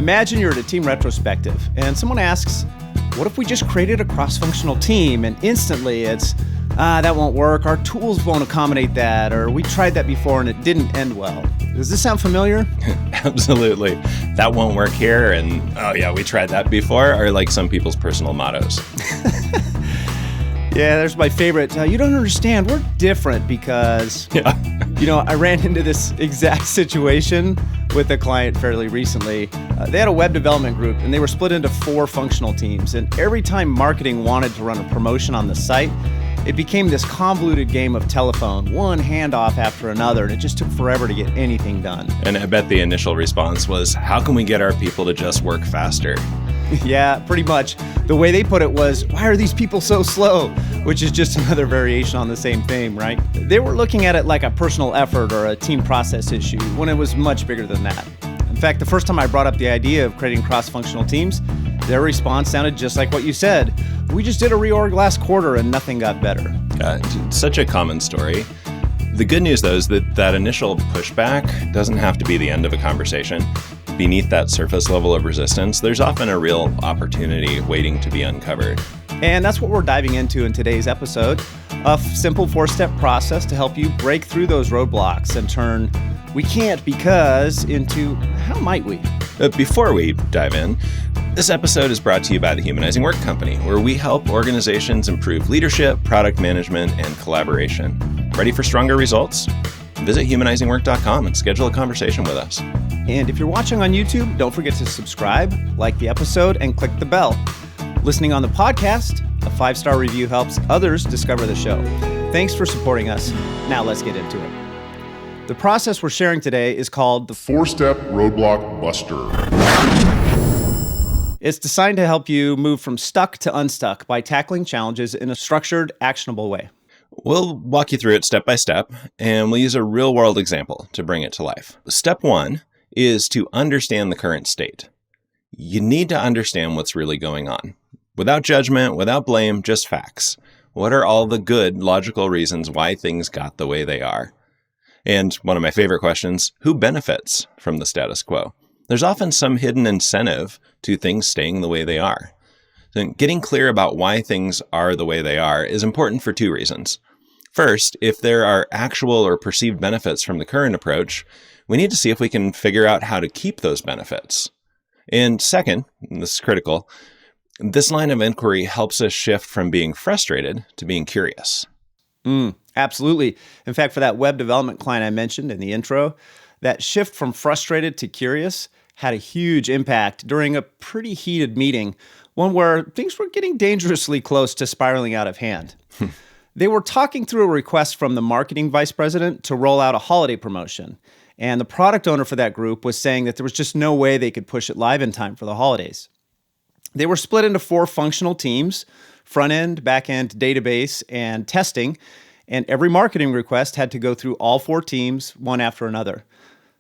Imagine you're at a team retrospective and someone asks, what if we just created a cross-functional team? And instantly it's, that won't work, our tools won't accommodate that, or we tried that before and it didn't end well. Does this sound familiar? Absolutely. That won't work here, and oh yeah, we tried that before, are like some people's personal mottos. Yeah, there's my favorite. You don't understand, we're different because, I ran into this exact situation with a client fairly recently. They had a web development group and they were split into 4 functional teams. And every time marketing wanted to run a promotion on the site, it became this convoluted game of telephone, one handoff after another, and it just took forever to get anything done. And I bet the initial response was, how can we get our people to just work faster? Yeah, pretty much. The way they put it was, why are these people so slow? Which is just another variation on the same theme, right? They were looking at it like a personal effort or a team process issue when it was much bigger than that. In fact, the first time I brought up the idea of creating cross-functional teams, their response sounded just like what you said. We just did a reorg last quarter and nothing got better. Such a common story. The good news, though, is that initial pushback doesn't have to be the end of a conversation. Beneath that surface level of resistance, there's often a real opportunity waiting to be uncovered. And that's what we're diving into in today's episode, a simple 4-step process to help you break through those roadblocks and turn "we can't because" into "how might we?" Before we dive in, this episode is brought to you by the Humanizing Work Company, where we help organizations improve leadership, product management, and collaboration. Ready for stronger results? Visit humanizingwork.com and schedule a conversation with us. And if you're watching on YouTube, don't forget to subscribe, like the episode, and click the bell. Listening on the podcast, a 5-star review helps others discover the show. Thanks for supporting us. Now let's get into it. The process we're sharing today is called the 4-step Roadblock Buster. It's designed to help you move from stuck to unstuck by tackling challenges in a structured, actionable way. We'll walk you through it step by step, and we'll use a real-world example to bring it to life. Step 1 is to understand the current state. You need to understand what's really going on. Without judgment, without blame, just facts. What are all the good, logical reasons why things got the way they are? And one of my favorite questions, who benefits from the status quo? There's often some hidden incentive to things staying the way they are. So getting clear about why things are the way they are is important for 2 reasons. First, if there are actual or perceived benefits from the current approach, we need to see if we can figure out how to keep those benefits. And second, and this is critical, this line of inquiry helps us shift from being frustrated to being curious. Absolutely. In fact, for that web development client I mentioned in the intro, that shift from frustrated to curious had a huge impact during a pretty heated meeting, one where things were getting dangerously close to spiraling out of hand. They were talking through a request from the marketing vice president to roll out a holiday promotion. And the product owner for that group was saying that there was just no way they could push it live in time for the holidays. They were split into 4 functional teams: front-end, back-end, database, and testing. And every marketing request had to go through all 4 teams, one after another.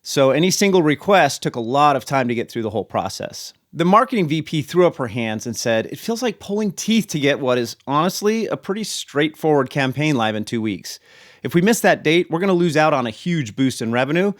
So any single request took a lot of time to get through the whole process. The marketing VP threw up her hands and said, "It feels like pulling teeth to get what is honestly a pretty straightforward campaign live in 2 weeks. If we miss that date, we're going to lose out on a huge boost in revenue,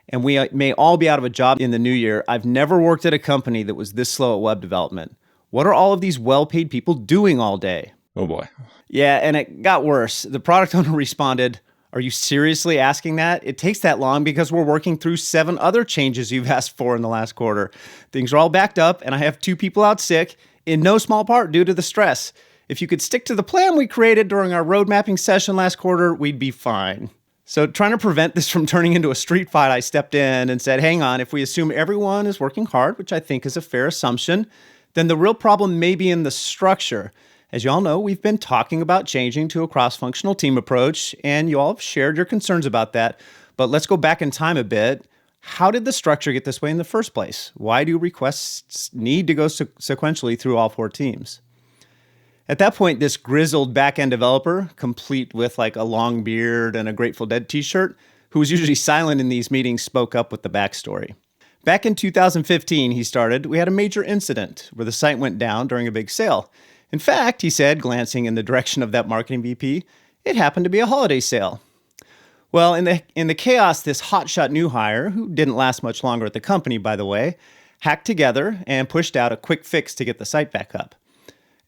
and we may all be out of a job in the new year. I've never worked at a company that was this slow at web development. What are all of these well-paid people doing all day?" Oh boy. Yeah, and it got worse. The product owner responded, "Are you seriously asking that? It takes that long because we're working through 7 other changes you've asked for in the last quarter. Things are all backed up, and I have 2 people out sick, in no small part due to the stress. If you could stick to the plan we created during our road mapping session last quarter, we'd be fine." So trying to prevent this from turning into a street fight, I stepped in and said, hang on, if we assume everyone is working hard, which I think is a fair assumption, then the real problem may be in the structure. As you all know, we've been talking about changing to a cross-functional team approach, and you all have shared your concerns about that. But let's go back in time a bit. How did the structure get this way in the first place? Why do requests need to go sequentially through all 4 teams? At that point, this grizzled back-end developer, complete with like a long beard and a Grateful Dead t-shirt, who was usually silent in these meetings, spoke up with the backstory. Back in 2015, he started, we had a major incident where the site went down during a big sale. In fact, he said, glancing in the direction of that marketing VP, it happened to be a holiday sale. Well, in the chaos, this hotshot new hire, who didn't last much longer at the company, by the way, hacked together and pushed out a quick fix to get the site back up.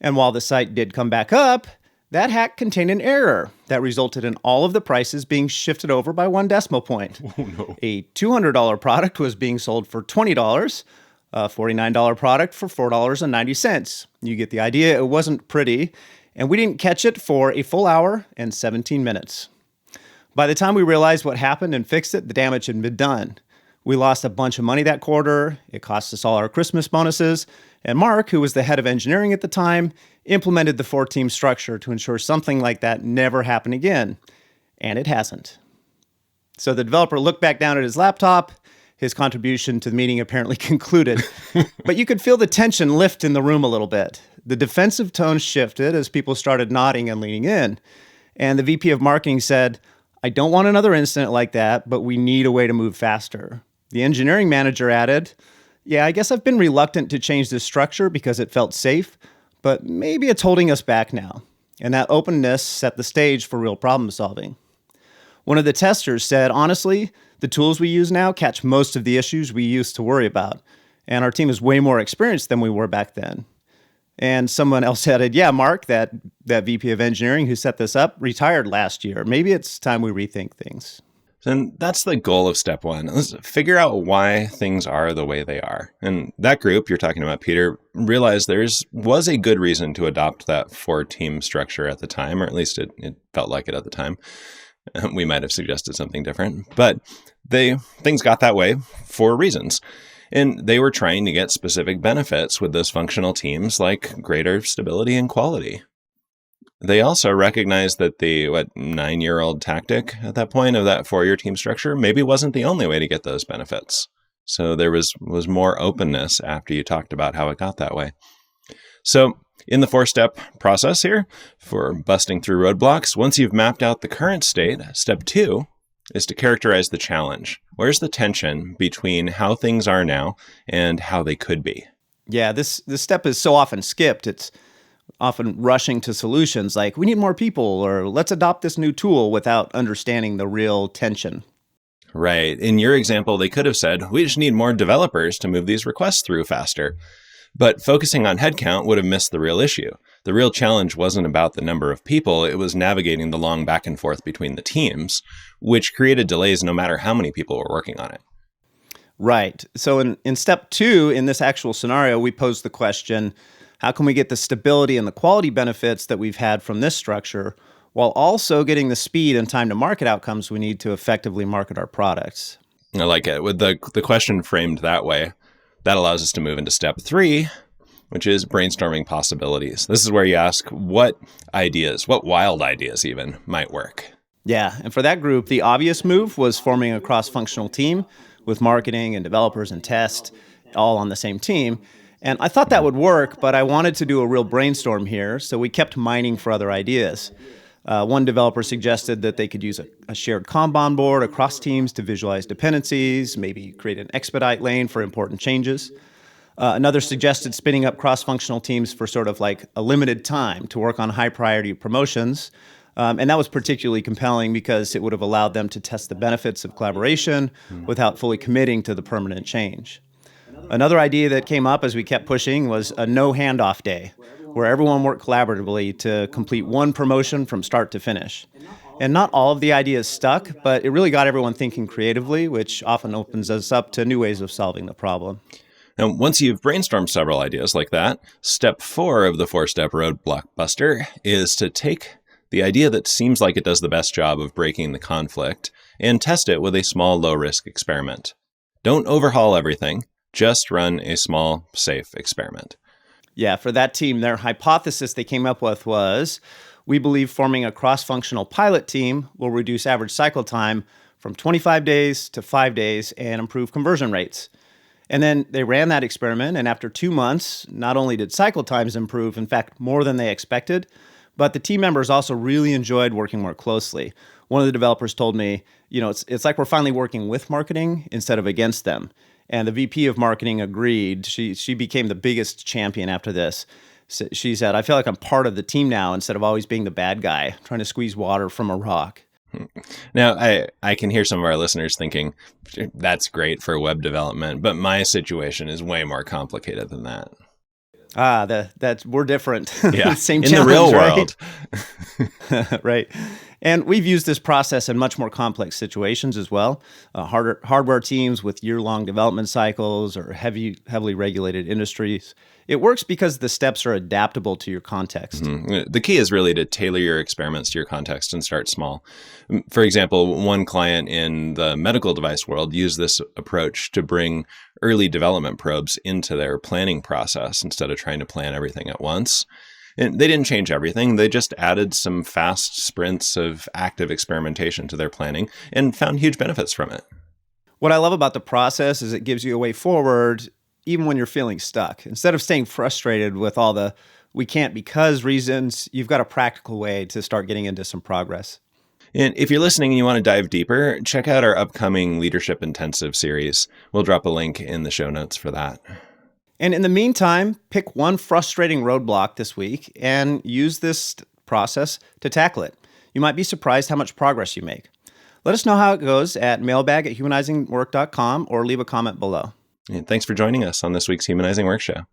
And while the site did come back up, that hack contained an error that resulted in all of the prices being shifted over by 1 decimal point. Oh, no. A $200 product was being sold for $20, a $49 product for $4.90. You get the idea. It wasn't pretty, and we didn't catch it for a full hour and 17 minutes. By the time we realized what happened and fixed it, the damage had been done. We lost a bunch of money that quarter. It cost us all our Christmas bonuses. And Mark, who was the head of engineering at the time, implemented the 4-team structure to ensure something like that never happened again. And it hasn't. So the developer looked back down at his laptop. His contribution to the meeting apparently concluded. But you could feel the tension lift in the room a little bit. The defensive tone shifted as people started nodding and leaning in. And the VP of marketing said, "I don't want another incident like that, but we need a way to move faster." The engineering manager added, "Yeah, I guess I've been reluctant to change this structure because it felt safe, but maybe it's holding us back now." And that openness set the stage for real problem solving. One of the testers said, "Honestly, the tools we use now catch most of the issues we used to worry about, and our team is way more experienced than we were back then." And someone else added, "Yeah, Mark, that VP of engineering who set this up, retired last year. Maybe it's time we rethink things." Then that's the goal of step one. Let's figure out why things are the way they are. And that group you're talking about, Peter, realized was a good reason to adopt that 4-team structure at the time, or at least it felt like it at the time. We might have suggested something different, but things got that way for reasons. And they were trying to get specific benefits with those functional teams, like greater stability and quality. They also recognized that the 9-year-old tactic at that point of that 4-year team structure maybe wasn't the only way to get those benefits. So there was more openness after you talked about how it got that way. So in the 4-step process here for busting through roadblocks, once you've mapped out the current state, step 2 is to characterize the challenge. Where's the tension between how things are now and how they could be? Yeah, this step is so often skipped. It's often rushing to solutions like, we need more people, or let's adopt this new tool, without understanding the real tension. Right. In your example, they could have said, we just need more developers to move these requests through faster. But focusing on headcount would have missed the real issue. The real challenge wasn't about the number of people, it was navigating the long back and forth between the teams, which created delays no matter how many people were working on it. Right. So in step 2, in this actual scenario, we posed the question, how can we get the stability and the quality benefits that we've had from this structure, while also getting the speed and time to market outcomes we need to effectively market our products? I like it. With the question framed that way, that allows us to move into step 3, which is brainstorming possibilities. This is where you ask what wild ideas even, might work. Yeah, and for that group, the obvious move was forming a cross-functional team with marketing and developers and test all on the same team. And I thought that would work, but I wanted to do a real brainstorm here, so we kept mining for other ideas. One developer suggested that they could use a shared Kanban board across teams to visualize dependencies, maybe create an expedite lane for important changes. Another suggested spinning up cross-functional teams for sort of like a limited time to work on high-priority promotions. And that was particularly compelling because it would have allowed them to test the benefits of collaboration without fully committing to the permanent change. Another idea that came up as we kept pushing was a no handoff day, where everyone worked collaboratively to complete one promotion from start to finish. And not all of the ideas stuck, but it really got everyone thinking creatively, which often opens us up to new ways of solving the problem. Now, once you've brainstormed several ideas like that, step 4 of the 4-step Roadblock Buster is to take the idea that seems like it does the best job of breaking the conflict and test it with a small, low-risk experiment. Don't overhaul everything. Just run a small, safe experiment. Yeah, for that team, their hypothesis they came up with was, we believe forming a cross-functional pilot team will reduce average cycle time from 25 days to 5 days and improve conversion rates. And then they ran that experiment, and after 2 months, not only did cycle times improve, in fact, more than they expected, but the team members also really enjoyed working more closely. One of the developers told me, it's like we're finally working with marketing instead of against them. And the VP of marketing agreed. She became the biggest champion after this. So she said, I feel like I'm part of the team now instead of always being the bad guy, trying to squeeze water from a rock. Now, I can hear some of our listeners thinking, that's great for web development, but my situation is way more complicated than that. We're different. Yeah, Same in challenge, the real right? world. Right. And we've used this process in much more complex situations as well. Hardware teams with year-long development cycles or heavily regulated industries. It works because the steps are adaptable to your context. The key is really to tailor your experiments to your context and start small. For example, one client in the medical device world used this approach to bring early development probes into their planning process instead of trying to plan everything at once. And they didn't change everything. They just added some fast sprints of active experimentation to their planning and found huge benefits from it. What I love about the process is it gives you a way forward even when you're feeling stuck. Instead of staying frustrated with all the we can't because reasons, you've got a practical way to start getting into some progress. And if you're listening and you want to dive deeper, check out our upcoming Leadership Intensive series. We'll drop a link in the show notes for that. And in the meantime, pick one frustrating roadblock this week and use this process to tackle it. You might be surprised how much progress you make. Let us know how it goes at mailbag@humanizingwork.com or leave a comment below. And thanks for joining us on this week's Humanizing Work Show.